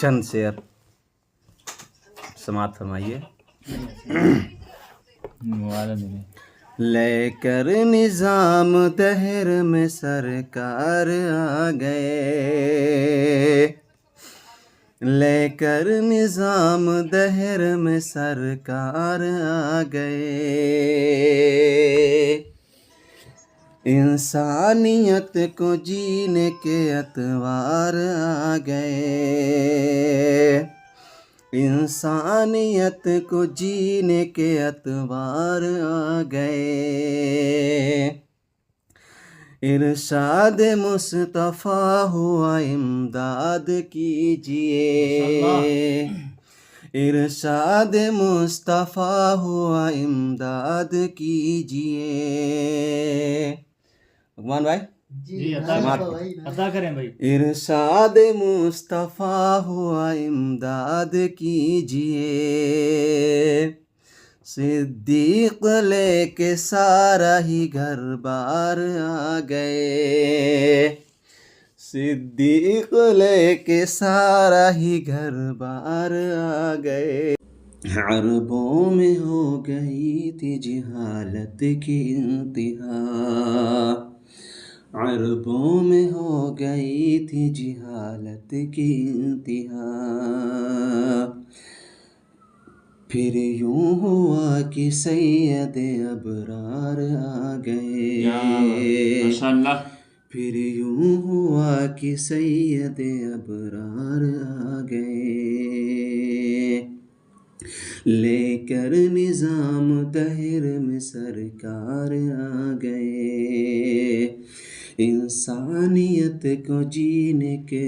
چند شعر سماعت فرمائیے. لے کر نظام دہر میں سرکار آ گئے، لے کر نظام دہر میں سرکار آ گئے، انسانیت کو جینے کے اطوار آ گئے، انسانیت کو جینے کے اطوار آ گئے، ارشاد مصطفیٰ ہوا امداد کیجئے، ارشاد مصطفیٰ ہوا امداد کیجئے. عثمان بھائی جی عطا کریں بھائی. ارشاد مصطفیٰ ہوا امداد کیجئے، صدیق لے کے سارا ہی گھر بار آ گئے، صدیق لے کے سارا ہی گھر بار آ گئے. عربوں میں ہو گئی تھی جہالت کی انتہا، عربوں میں ہو گئی تھی جہالت کی انتہا، پھر یوں ہوا کہ سید ابرار آ گئے، پھر یوں ہوا کہ سید ابرار آ گئے، لے کر نظام دہر میں سرکار آ گئے، انسانیت کو جینے کے